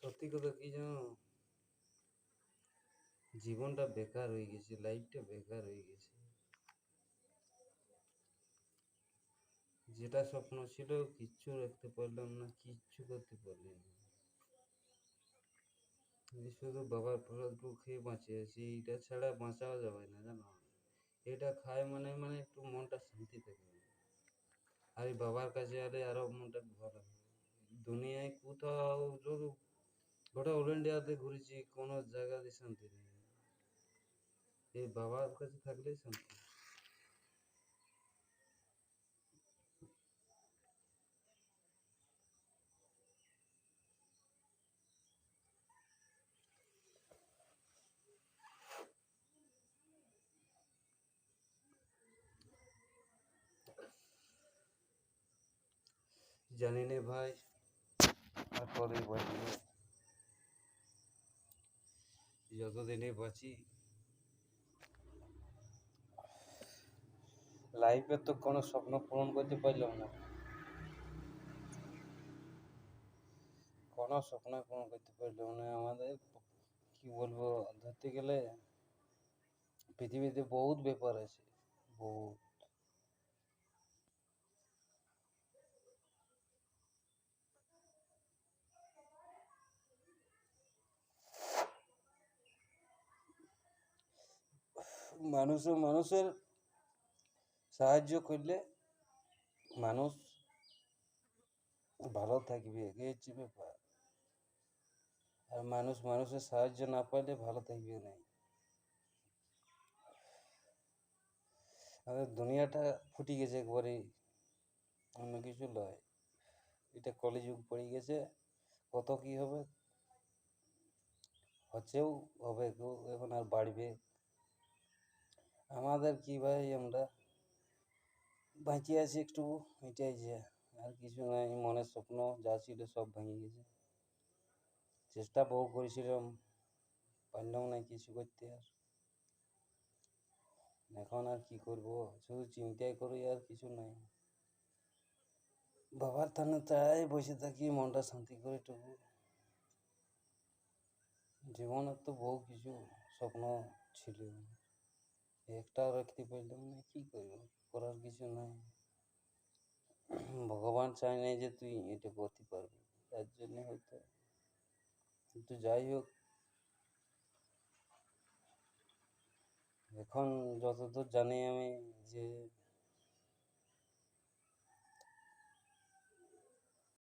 সত্যি কথা কি জানো, জীবনটা বেকার হয়ে গেছে, লাইফটা বেকার হয়ে গেছে। যেটা স্বপ্ন ছিল কিচ্ছু রাখতে পারলাম না, কিচ্ছু করতে পারলাম না। এই শুধু বাবার প্রসাদ খেয়ে বাঁচে আছি, এটা ছাড়া বাঁচাও যাবে না জানো। এটা খায় মানে একটু মনটা শান্তি থাকে। আর এই বাবার কাছে আরে আরো মনটা ভালো। দুনিয়ায় কোথাও শুধু গোটা অল ইন্ডিয়াতে ঘুরেছি, কোনো জায়গাতে শান্তি নেই। এই বাবার কাছে থাকলেই শান্তি। জানি না ভাই, আর পরে বাঁচবো, যতদিনে বাঁচি। লাইফে তো কোনো স্বপ্ন পূরণ করতে পারলাম না, কোনো স্বপ্ন পূরণ করতে পারলাম না। আমাদের কি বলবো, ধরতে গেলে পৃথিবীতে বহুত ব্যাপার আছে, বহুত। মানুষের সাহায্য করলে মানুষ ভালো থাকবে, এই হচ্ছে ব্যাপার। আর মানুষের সাহায্য না পাইলে ভালো থাকবে না। আমাদের দুনিয়াটা ফুটি গেছে একবারে, অন্য কিছু নয়। এটা কলিযুগ পড়ে গেছে, কত কি হবে, হচ্ছেও, হবে, এখন আর বাড়বে। আমাদের কি ভাই, আমরা বাঁচিয়ে আছি একটু, এটাই যে, আর কিছু নাই। মনের স্বপ্ন যা ছিল সব ভেঙে গেছে। চেষ্টা বহু করেছিলাম, পারলাম না কিছু করতে। আর এখন আর কি করব, শুধু চিন্তাই করি, আর কিছু নাই। বাবার থানে তাই বসে থাকি, মনটা শান্তি করে টুকু। জীবনের তো বহু কিছু স্বপ্ন ছিল, একটাও রাখতে পারলাম না। কি করব, করার কিছু নাই। ভগবান চায় নাই যে তুই এটা করতে পারবি, তার জন্য হয়তো। কিন্তু যাই হোক, এখন যতদূর জানি আমি, যে